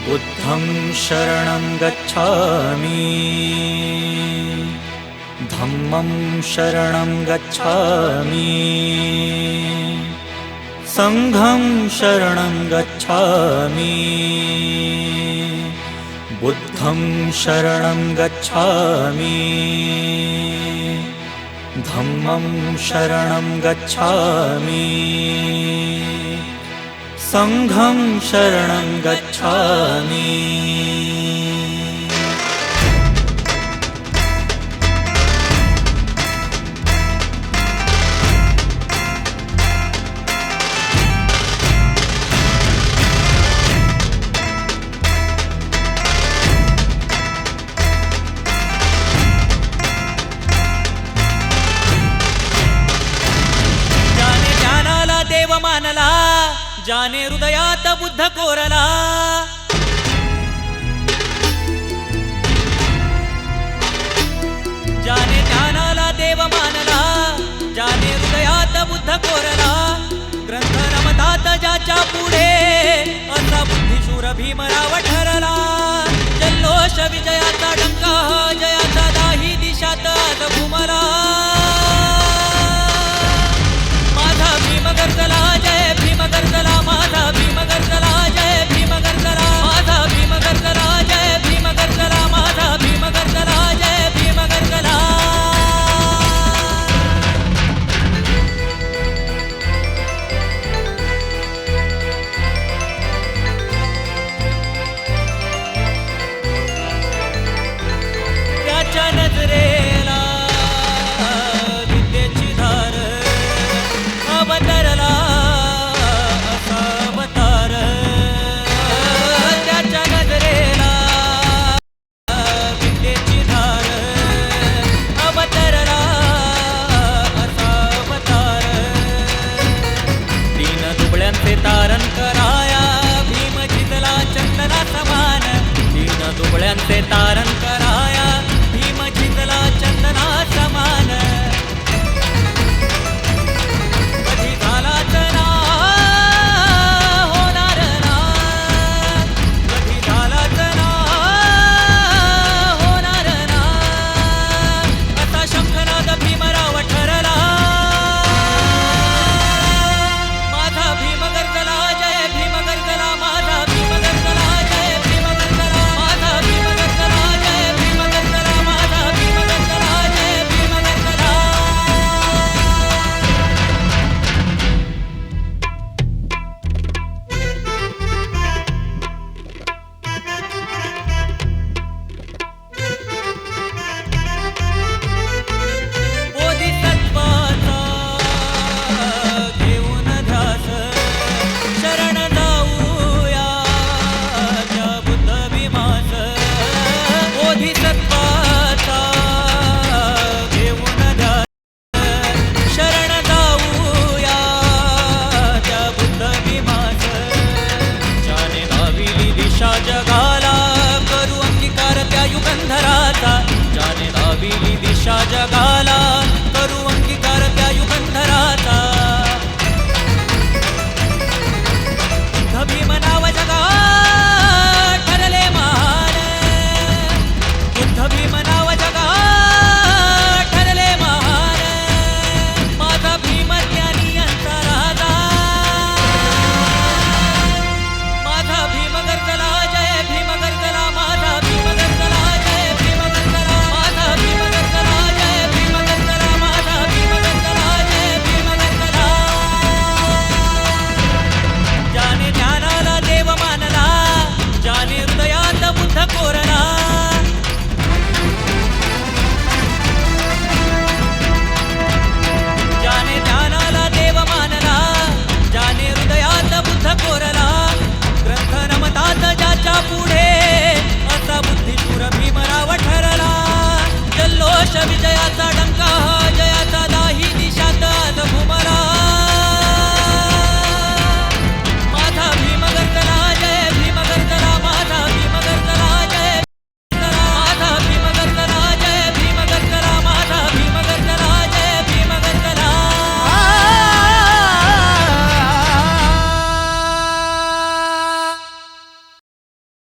बुद्धं शरणं गच्छामि, धम्मं शरणं गच्छामि, संघं शरणं गच्छामि, बुद्धं शरणं गच्छामि, धम्मं शरणं गच्छामि, संघं शरणं गच्छामि। देव मानला, जाने हृदयात बुद्ध कोरला। जाने ज्ञानाला देव मानला, जाने हृदयात बुद्ध कोरला। ग्रंथ नमतात ज्याच्या पुढे, असा बुद्धिशूर भीमराव ठरला। जल्लोष विजयाचा डंका, जयाचा दाही दिशात आज घुमला। माझा भीम गर्जला, जय भीम गर्जला, माझा भीम गर्जला, जय भीम गर्जला, माझा भीम गर्जला, जय भीम गर्जला, माझा भीम गर्जला, जय भीम गर्जला। त्याच्या नजरेला विद्येची धार, अवतरला असा अवतार। त्याच्या नजरेला विद्येची धार, अवतरला असा अवतार। तीन दुबळ्यांचे तारण कराया, भीम जिंकला चंदना समान। तीन दुबळ्यांचे तारण